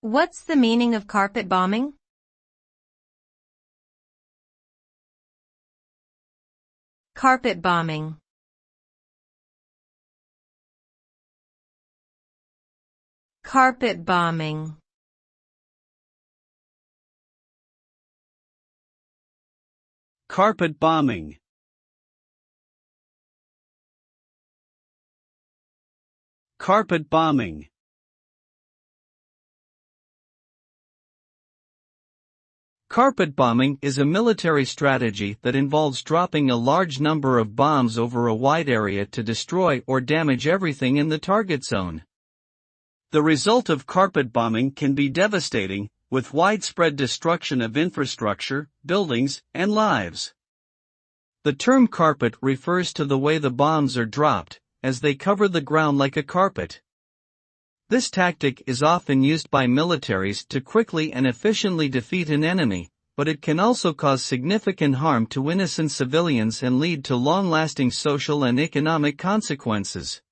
What's the meaning of carpet bombing? Carpet bombing. Carpet bombing. Carpet bombing. Carpet bombing. Carpet bombing is a military strategy that involves dropping a large number of bombs over a wide area to destroy or damage everything in the target zone. The result of carpet bombing can be devastating, with widespread destruction of infrastructure, buildings, and lives. The term carpet refers to the way the bombs are dropped, as they cover the ground like a carpet. This tactic is often used by militaries to quickly and efficiently defeat an enemy, but it can also cause significant harm to innocent civilians and lead to long-lasting social and economic consequences.